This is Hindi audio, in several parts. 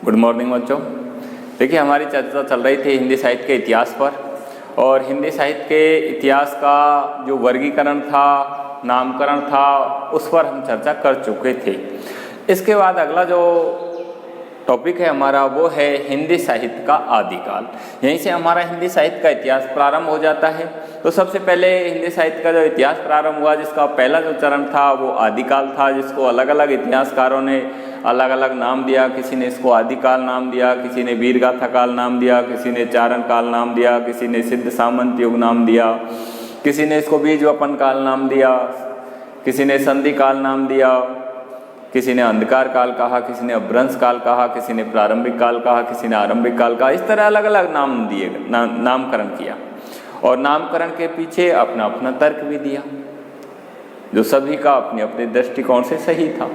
गुड मॉर्निंग बच्चों। देखिए, हमारी चर्चा चल रही थी हिंदी साहित्य के इतिहास पर, और हिंदी साहित्य के इतिहास का जो वर्गीकरण था, नामकरण था, उस पर हम चर्चा कर चुके थे। इसके बाद अगला जो टॉपिक है हमारा वो है हिंदी साहित्य का आदिकाल। यहीं से हमारा हिंदी साहित्य का इतिहास प्रारंभ हो जाता है। तो सबसे पहले हिंदी साहित्य का जो इतिहास प्रारंभ हुआ, जिसका पहला जो चरण था वो आदिकाल था, जिसको अलग अलग इतिहासकारों ने अलग अलग नाम दिया। किसी ने इसको आदिकाल नाम दिया, किसी ने वीरगाथा काल नाम दिया, किसी ने चारण काल नाम दिया, किसी ने सिद्ध सामंत युग नाम दिया, किसी ने इसको बीजवपन काल नाम दिया, किसी ने संधि काल नाम दिया, किसी ने अंधकार काल कहा, किसी ने अपभ्रंश काल कहा, किसी ने प्रारंभिक काल कहा, किसी ने आरंभिक काल कहा। इस तरह अलग अलग नाम दिए, नामकरण किया, और नामकरण के पीछे अपना अपना तर्क भी दिया, जो सभी का अपने अपने दृष्टिकोण से सही था।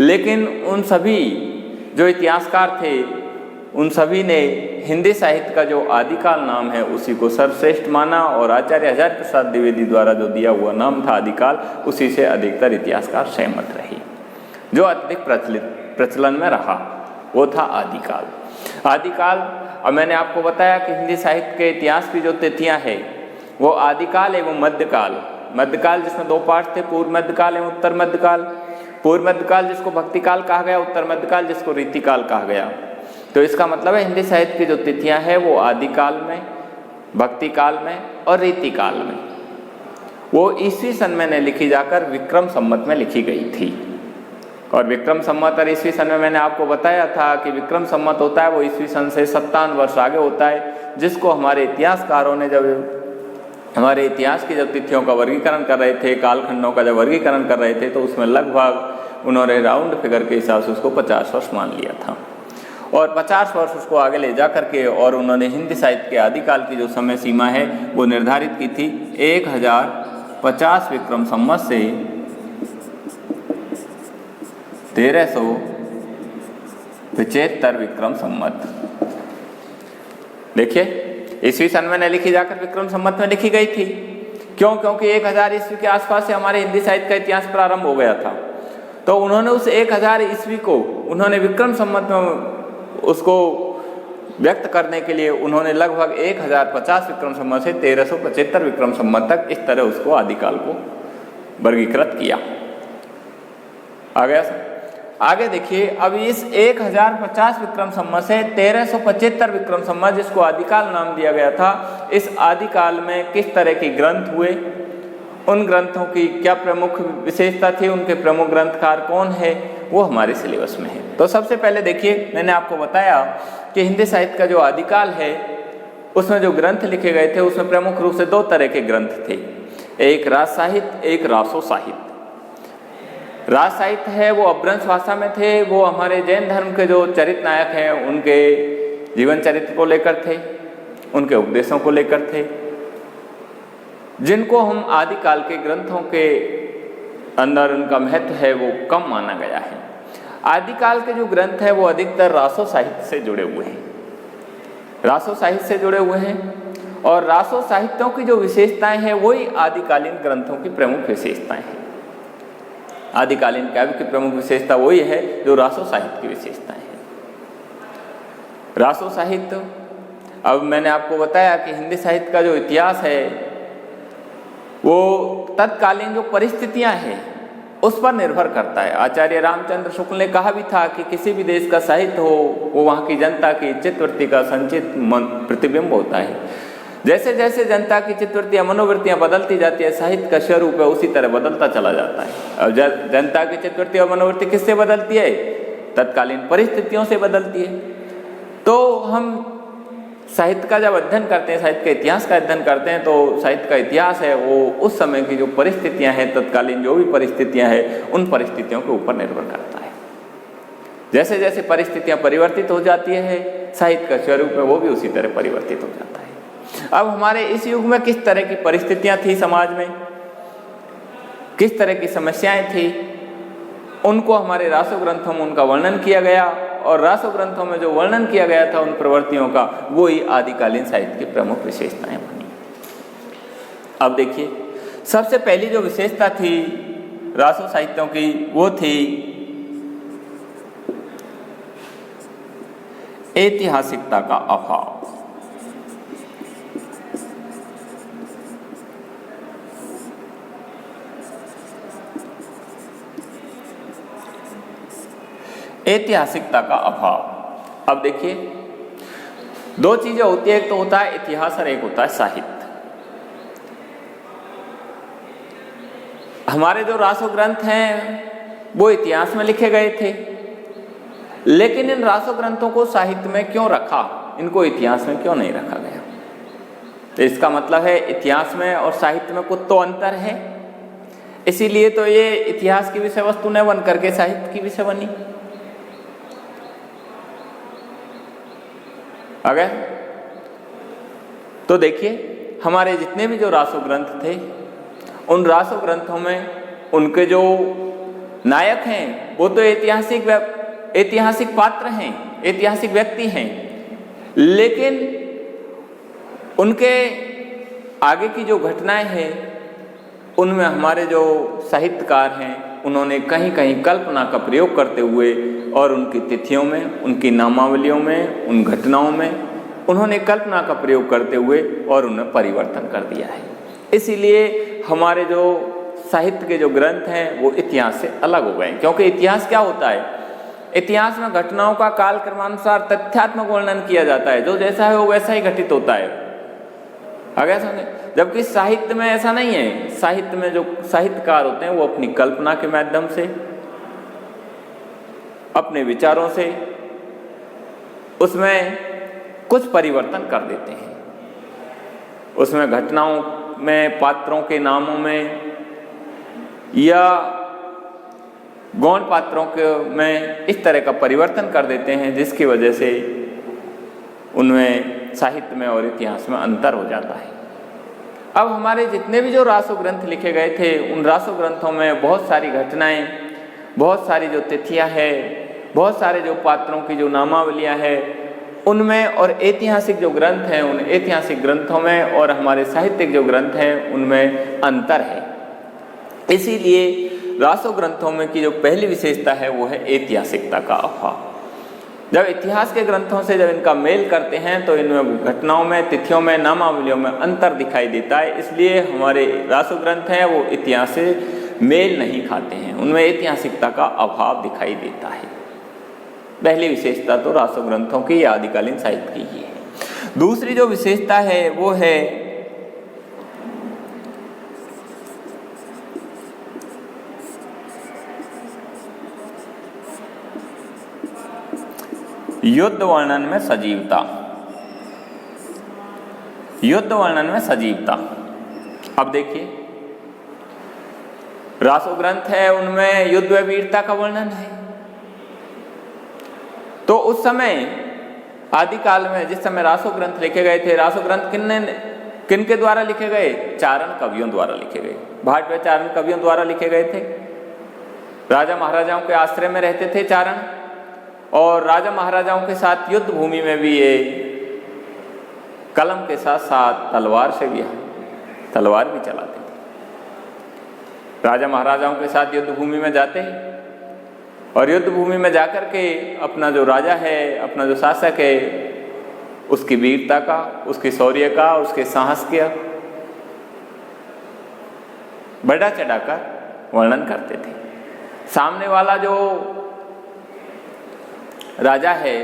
लेकिन उन सभी जो इतिहासकार थे, उन सभी ने हिंदी साहित्य का जो आदिकाल नाम है उसी को सर्वश्रेष्ठ माना, और आचार्य हजारी प्रसाद द्विवेदी द्वारा जो दिया हुआ नाम था आदिकाल, उसी से अधिकतर इतिहासकार सहमत रहे। जो अत्यधिक प्रचलन में रहा वो था आदिकाल। आदिकाल, अब मैंने आपको बताया कि हिंदी साहित्य के इतिहास की जो तिथियां हैं वो आदिकाल एवं मध्यकाल। मध्यकाल जिसमें दो पार्ट थे, पूर्व मध्यकाल एवं उत्तर मध्यकाल। पूर्व मध्यकाल जिसको भक्तिकाल कहा गया, उत्तर मध्यकाल जिसको रीतिकाल कहा गया। तो इसका मतलब है हिंदी साहित्य की जो तिथियां हैं वो आदिकाल में, भक्तिकाल में और रीतिकाल में, वो ईस्वी सन में लिखी जाकर विक्रम संवत में लिखी गई थी। और विक्रम संवत और ईस्वी सन में मैंने आपको बताया था कि विक्रम संवत होता है वो ईस्वी सन से 57 वर्ष आगे होता है, जिसको हमारे इतिहासकारों ने जब हमारे इतिहास की जब तिथियों का वर्गीकरण कर रहे थे, कालखंडों का जब वर्गीकरण कर रहे थे, तो उसमें लगभग उन्होंने राउंड फिगर के हिसाब से उसको 50 वर्ष मान लिया था। और 50 वर्ष उसको आगे ले जा करके और उन्होंने हिंदी साहित्य के आदिकाल की जो समय सीमा है वो निर्धारित की थी 1050 विक्रम संवत से 1375 विक्रम संवत। देखिए, ईस्वी सन में लिखी जाकर विक्रम संवत में लिखी गई थी। क्यों? क्योंकि 1000 ईस्वी के आसपास से हमारे हिंदी साहित्य का इतिहास प्रारंभ हो गया था। तो उन्होंने उस 1000 ईस्वी को उन्होंने विक्रम संवत में उसको व्यक्त करने के लिए उन्होंने लगभग 1050 विक्रम संवत से 1375 विक्रम संवत तक इस तरह उसको आदिकाल को वर्गीकृत किया। आ गया सर? आगे देखिए, अब इस 1050 विक्रम संवत से 1375 विक्रम संवत जिसको आदिकाल नाम दिया गया था, इस आदिकाल में किस तरह के ग्रंथ हुए, उन ग्रंथों की क्या प्रमुख विशेषता थी, उनके प्रमुख ग्रंथकार कौन है, वो हमारे सिलेबस में है। तो सबसे पहले देखिए, मैंने आपको बताया कि हिंदी साहित्य का जो आदिकाल है उसमें जो ग्रंथ लिखे गए थे उसमें प्रमुख रूप से दो तरह के ग्रंथ थे, एक राज साहित्य, एक रासो साहित्य। राज साहित्य है वो अपभ्रंश भाषा में थे, वो हमारे जैन धर्म के जो चरित्र नायक हैं उनके जीवन चरित्र को लेकर थे, उनके उपदेशों को लेकर थे, जिनको हम आदिकाल के ग्रंथों के अंदर उनका महत्व है वो कम माना गया है। आदिकाल के जो ग्रंथ है वो अधिकतर रासो साहित्य से जुड़े हुए हैं, रासो साहित्य से जुड़े हुए हैं, और रासो साहित्यों की जो विशेषताएं हैं वही आदिकालीन ग्रंथों की प्रमुख विशेषताएं हैं। आदिकालीन काव्य की प्रमुख विशेषता वही है जो रासो साहित्य की विशेषताएं हैं। रासो साहित्य, अब मैंने आपको बताया कि हिंदी साहित्य का जो इतिहास है वो तत्कालीन जो परिस्थितियां हैं उस पर निर्भर करता है। आचार्य रामचंद्र शुक्ल ने कहा भी था कि किसी भी देश का साहित्य हो वो वहाँ की जनता की चित्तवृत्ति का संचित प्रतिबिंब होता है। जैसे जैसे जनता की चित्तवृत्तियाँ, मनोवृत्तियाँ बदलती जाती है, साहित्य का स्वरूप है उसी तरह बदलता चला जाता है। अब जनता की चित्तवृत्ति और मनोवृत्ति किससे बदलती है? तत्कालीन परिस्थितियों से बदलती है। तो हम साहित्य का जब अध्ययन करते हैं, साहित्य के इतिहास का अध्ययन करते हैं, तो साहित्य का इतिहास है वो उस समय की जो परिस्थितियाँ हैं, तत्कालीन जो भी परिस्थितियाँ हैं, उन परिस्थितियों के ऊपर निर्भर करता है। जैसे जैसे परिस्थितियाँ परिवर्तित हो जाती है, साहित्य का स्वरूप है वो भी उसी तरह परिवर्तित हो जाता है। अब हमारे इस युग में किस तरह की परिस्थितियां थी समाज में, किस तरह की समस्याएं थी, उनको हमारे रासो ग्रंथों में उनका वर्णन किया गया, और रासो ग्रंथों में जो वर्णन किया गया था उन प्रवृत्तियों का, वो ही आदिकालीन साहित्य की प्रमुख विशेषताएं बनी। अब देखिए, सबसे पहली जो विशेषता थी रासो साहित्यों की वो थी ऐतिहासिकता का अभाव। ऐतिहासिकता का अभाव। अब देखिए, दो चीजें होती है, एक तो होता है इतिहास और एक होता है साहित्य। हमारे जो रासो ग्रंथ हैं वो इतिहास में लिखे गए थे, लेकिन इन रासो ग्रंथों को साहित्य में क्यों रखा, इनको इतिहास में क्यों नहीं रखा गया? तो इसका मतलब है इतिहास में और साहित्य में कुछ तो अंतर है, इसीलिए तो ये इतिहास की विषय वस्तु न बन करके साहित्य की विषय बनी। अगर तो देखिए, हमारे जितने भी जो रासो ग्रंथ थे, उन रासो ग्रंथों में उनके जो नायक हैं वो तो ऐतिहासिक पात्र हैं, ऐतिहासिक व्यक्ति हैं, लेकिन उनके आगे की जो घटनाएं हैं उनमें हमारे जो साहित्यकार हैं उन्होंने कहीं कहीं कल्पना का प्रयोग करते हुए और उनकी तिथियों में, उनकी नामावलियों में, उन घटनाओं में उन्होंने कल्पना का प्रयोग करते हुए और उन्हें परिवर्तन कर दिया है। इसीलिए हमारे जो साहित्य के जो ग्रंथ हैं वो इतिहास से अलग हो गए, क्योंकि इतिहास क्या होता है? इतिहास में घटनाओं का काल क्रमानुसार तथ्यात्मक वर्णन किया जाता है, जो जैसा है वो वैसा ही घटित होता है। आगे समझे? जबकि साहित्य में ऐसा नहीं है। साहित्य में जो साहित्यकार होते हैं वो अपनी कल्पना के माध्यम से, अपने विचारों से उसमें कुछ परिवर्तन कर देते हैं। उसमें घटनाओं में, पात्रों के नामों में या गौण पात्रों के में इस तरह का परिवर्तन कर देते हैं जिसकी वजह से उनमें साहित्य में और इतिहास में अंतर हो जाता है। अब हमारे जितने भी जो रासो ग्रंथ लिखे गए थे, उन रासो ग्रंथों में बहुत सारी घटनाएं, बहुत सारी जो तिथियां हैं, बहुत सारे जो पात्रों की जो नामावलियां हैं उनमें, और ऐतिहासिक जो ग्रंथ हैं उन ऐतिहासिक ग्रंथों में और हमारे साहित्यिक जो ग्रंथ हैं उनमें अंतर है। इसीलिए रासो ग्रंथों में की जो पहली विशेषता है वो है ऐतिहासिकता का अभाव। जब इतिहास के ग्रंथों से जब इनका मेल करते हैं तो इनमें घटनाओं में, तिथियों में, नामावलियों में अंतर दिखाई देता है। इसलिए हमारे रासो ग्रंथ हैं वो इतिहास से मेल नहीं खाते हैं, उनमें ऐतिहासिकता का अभाव दिखाई देता है। पहली विशेषता तो रासो ग्रंथों की या आदिकालीन साहित्य की ही है। दूसरी जो विशेषता है वो है युद्ध वर्णन में सजीवता। युद्ध वर्णन में सजीवता। अब देखिए, रासो ग्रंथ है उनमें युद्ध व वीरता का वर्णन है। तो उस समय आदिकाल में जिस समय रासो ग्रंथ लिखे गए थे, रासो ग्रंथ किनके द्वारा लिखे गए? चारण कवियों द्वारा लिखे गए। भाट व चारण कवियों द्वारा लिखे गए थे। राजा महाराजाओं के आश्रय में रहते थे चारण, और राजा महाराजाओं के साथ युद्ध भूमि में भी ये कलम के साथ साथ तलवार से भी तलवार भी चलाते थे। राजा महाराजाओं के साथ युद्ध भूमि में जाते हैं और युद्ध भूमि में जाकर के अपना जो राजा है, अपना जो शासक है, उसकी वीरता का, उसके शौर्य का, उसके साहस का बढ़ा चढ़ाकर वर्णन करते थे। सामने वाला जो राजा है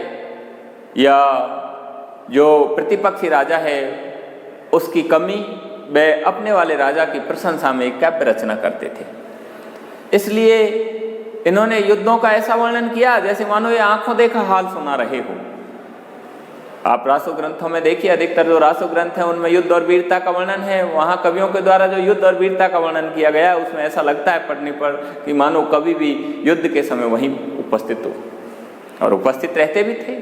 या जो प्रतिपक्षी राजा है उसकी कमी वे अपने वाले राजा की प्रशंसा में एक काव्य रचना करते थे। इसलिए इन्होंने युद्धों का ऐसा वर्णन किया जैसे मानो ये आंखों देखा हाल सुना रहे हो। आप रासो ग्रंथों में देखिए, अधिकतर जो रासो ग्रंथ हैं उनमें युद्ध और वीरता का वर्णन है। वहाँ कवियों के द्वारा जो युद्ध और वीरता का वर्णन किया गया उसमें ऐसा लगता है पढ़ने पर कि मानो कवि भी युद्ध के समय वहीं उपस्थित हो, और उपस्थित रहते भी थे।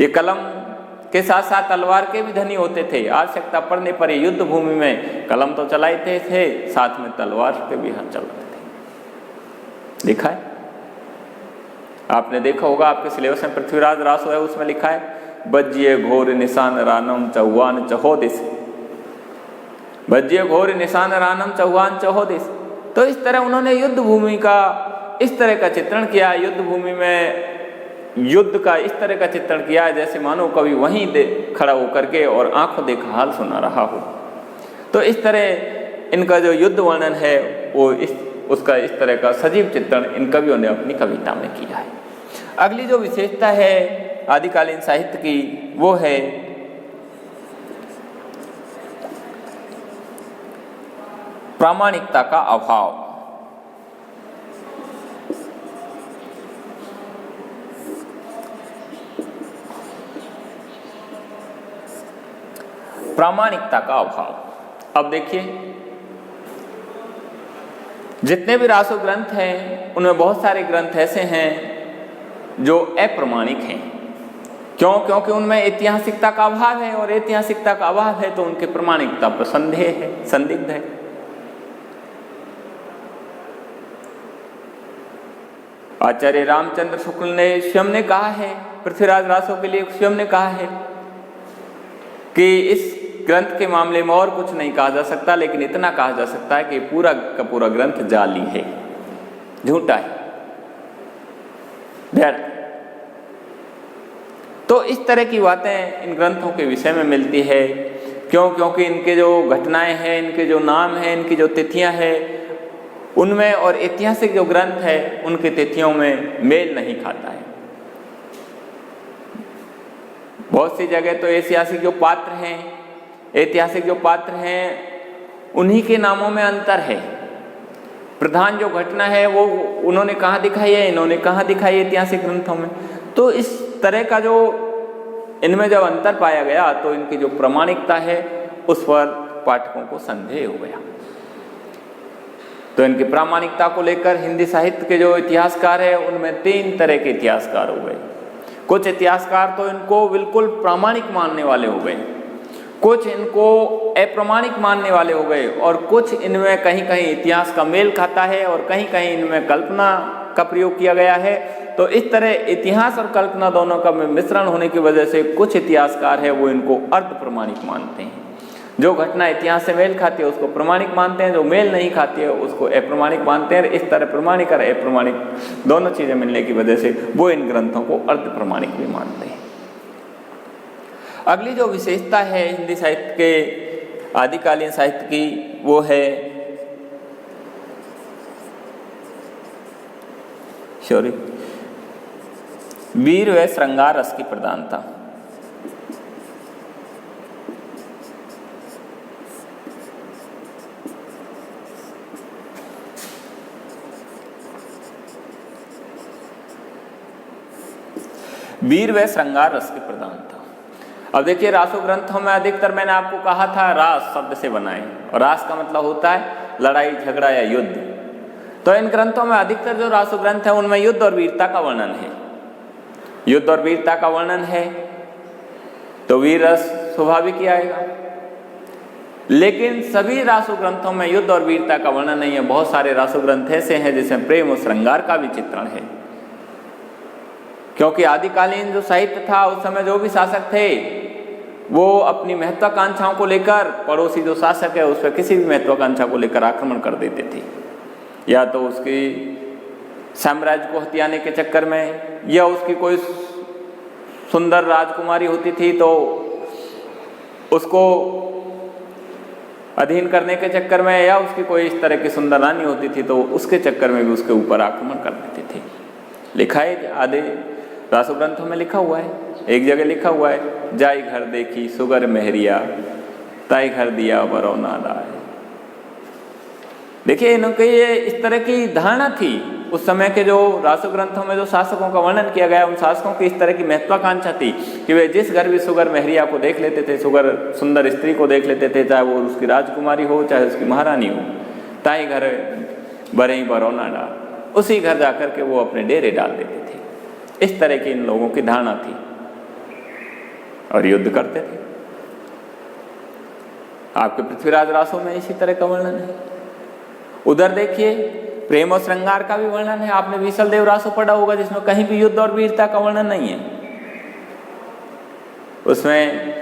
ये कलम के साथ साथ तलवार के भी धनी होते थे। आवश्यकता पड़ने पर युद्ध भूमि में कलम तो चलाते थे, साथ में तलवार के भी हाथ चलाते थे। लिखा है, आपने देखा होगा, आपके सिलेबस में पृथ्वीराज रासो है, उसमें लिखा है बज्जिए घोर निशान रानम चौहान चहोदिस। बज्जिए घोर निशान रानम चौहान चहोदिस। तो इस तरह उन्होंने युद्ध भूमि का इस तरह का चित्रण किया। युद्ध भूमि में युद्ध का इस तरह का चित्रण किया है जैसे मानो कभी वहीं खड़ा होकर के और आंखों देखा हाल सुना रहा हो। तो इस तरह इनका जो युद्ध वर्णन है वो उसका इस तरह का सजीव चित्रण इन कवियों ने अपनी कविता में किया है। अगली जो विशेषता है आदिकालीन साहित्य की वो है प्रामाणिकता का अभाव। प्रामाणिकता का अभाव। अब देखिए जितने भी रासो ग्रंथ हैं उनमें बहुत सारे ग्रंथ ऐसे हैं जो अप्रमाणिक हैं। क्यों? क्योंकि उनमें ऐतिहासिकता का अभाव है और ऐतिहासिकता का अभाव है तो उनके प्रामाणिकता पर संदेह है, संदिग्ध है। आचार्य रामचंद्र शुक्ल ने स्वयं ने कहा है, पृथ्वीराज रासो के लिए स्वयं ने कहा है कि इस ग्रंथ के मामले में और कुछ नहीं कहा जा सकता, लेकिन इतना कहा जा सकता है कि पूरा का पूरा ग्रंथ जाली है, झूठा है, व्यर्थ। तो इस तरह की बातें इन ग्रंथों के विषय में मिलती है। क्यों? क्योंकि इनके जो घटनाएं हैं, इनके जो नाम हैं, इनकी जो तिथियां हैं, उनमें और ऐतिहासिक जो ग्रंथ है उनकी तिथियों में मेल नहीं खाता है। बहुत सी जगह तो ऐतिहासिक जो पात्र हैं उन्हीं के नामों में अंतर है। प्रधान जो घटना है वो उन्होंने कहाँ दिखाई है, इन्होंने कहाँ दिखाई है ऐतिहासिक ग्रंथों में। तो इस तरह का जो इनमें जब अंतर पाया गया तो इनकी जो प्रामाणिकता है उस पर पाठकों को संदेह हो गया। तो इनकी प्रामाणिकता को लेकर हिंदी साहित्य के जो इतिहासकार हैं उनमें 3 तरह के इतिहासकार हो गए। कुछ इतिहासकार तो इनको बिल्कुल प्रामाणिक मानने वाले हो गए, कुछ इनको अप्रामाणिक मानने वाले हो गए, और कुछ इनमें कहीं कहीं इतिहास का मेल खाता है और कहीं कहीं इनमें कल्पना का प्रयोग किया गया है। तो इस तरह इतिहास और कल्पना दोनों का मिश्रण होने की वजह से कुछ इतिहासकार है वो इनको अर्ध प्रमाणिक मानते हैं। जो घटना इतिहास से मेल खाती है उसको प्रमाणिक मानते हैं, जो मेल नहीं खाती है उसको अप्रमाणिक मानते हैं। इस तरह प्रमाणिक और अप्रमाणिक दोनों चीजें मिलने की वजह से वो इन ग्रंथों को अर्ध प्रमाणिक भी मानते हैं। अगली जो विशेषता है हिंदी साहित्य के आदिकालीन साहित्य की वो है वीर व श्रृंगार रस की प्रधानता। वीर व श्रृंगार रस की प्रधानता। अब देखिए रासो ग्रंथों में अधिकतर मैंने आपको कहा था रास शब्द से बनाए, और रास का मतलब होता है लड़ाई झगड़ा या युद्ध। तो इन ग्रंथों में अधिकतर जो रासो ग्रंथ है उनमें युद्ध और वीरता का वर्णन है। युद्ध और वीरता का वर्णन है तो वीर रस स्वाभाविक ही आएगा। लेकिन सभी रासो ग्रंथों में युद्ध और वीरता का वर्णन नहीं है। बहुत सारे रासो ग्रंथ ऐसे हैं जिसमें प्रेम और श्रृंगार का भी चित्रण है। क्योंकि आदिकालीन जो साहित्य था उस समय जो भी शासक थे वो अपनी महत्वाकांक्षाओं को लेकर पड़ोसी जो शासक है उस पर किसी भी महत्वाकांक्षा को लेकर आक्रमण कर देते थे, या तो उसकी साम्राज्य को हथियाने के चक्कर में, या उसकी कोई सुंदर राजकुमारी होती थी तो उसको अधीन करने के चक्कर में, या उसकी कोई इस तरह की सुंदर रानी होती थी तो उसके चक्कर में भी उसके ऊपर आक्रमण कर देते थे। लिखा है आधे रासो ग्रंथों में लिखा हुआ है। एक जगह लिखा हुआ है जाई घर देखी सुगर मेहरिया ताई घर दिया बरौना दाए। देखिए इनके ये इस तरह की धारणा थी उस समय के जो रासो ग्रंथों में जो शासकों का वर्णन किया गया, उन शासकों की इस तरह की महत्वाकांक्षा थी कि वे जिस घर भी सुगर मेहरिया को देख लेते थे, सुंदर स्त्री को देख लेते थे, चाहे वो उसकी राजकुमारी हो चाहे उसकी महारानी हो, ताई घर बरई बरौना डाल, उसी घर जाकर के वो अपने डेरे डाल देते थे। इस तरह की इन लोगों की धारणा थी और युद्ध करते थे। आपके पृथ्वीराज रासो में इसी तरह का वर्णन है। उधर देखिए प्रेम और श्रृंगार का भी वर्णन है। आपने विसल देव रासो पढ़ा होगा जिसमें कहीं भी युद्ध और वीरता का वर्णन नहीं है। उसमें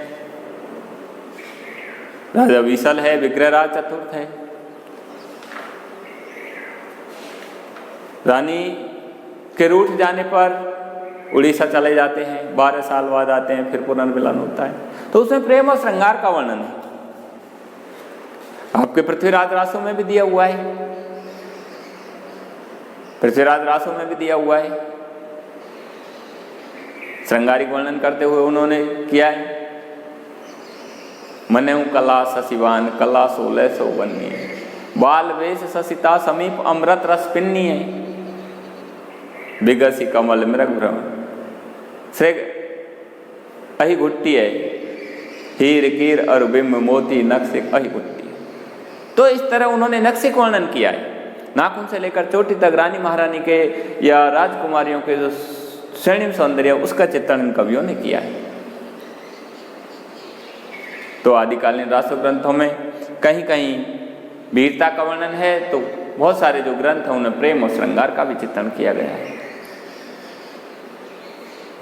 राजा विसल है, विग्रहराज चतुर्थ है, रानी के रूठ जाने पर उड़ीसा चले जाते हैं, 12 साल बाद आते हैं, फिर पुनर्मिलन होता है। तो उसमें प्रेम और श्रृंगार का वर्णन है। आपके पृथ्वीराज रासो में भी दिया हुआ है, पृथ्वीराज रासो में भी दिया हुआ है। श्रृंगारिक वर्णन करते हुए उन्होंने किया है, मने कला सशिवान कला 16 सौवन्नी बाल वेश ससिता समीप अमृत रस पिन्नी है विगसी कमल मृग भ्रम से अहि घुट्टी है हीर कीर और बिंब मोती नक्शिक अहि घुट्टी। तो इस तरह उन्होंने नक्शिक वर्णन किया है, नाखून से लेकर चोटी तक रानी महारानी के या राजकुमारियों के जो स्वर्णिम सौंदर्य उसका चित्रण इन कवियों ने किया है। तो आदिकालीन रासो ग्रंथों में कहीं कहीं वीरता का वर्णन है, तो बहुत सारे जो ग्रंथ हैं उनमें प्रेम और श्रृंगार का भी चित्रण किया गया है।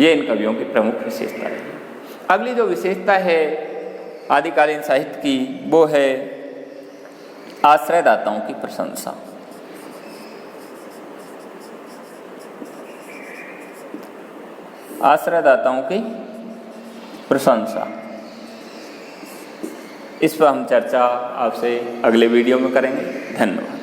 ये इन कवियों की प्रमुख विशेषता है। अगली जो विशेषता है आदिकालीन साहित्य की वो है आश्रयदाताओं की प्रशंसा। आश्रयदाताओं की प्रशंसा, इस पर हम चर्चा आपसे अगले वीडियो में करेंगे। धन्यवाद।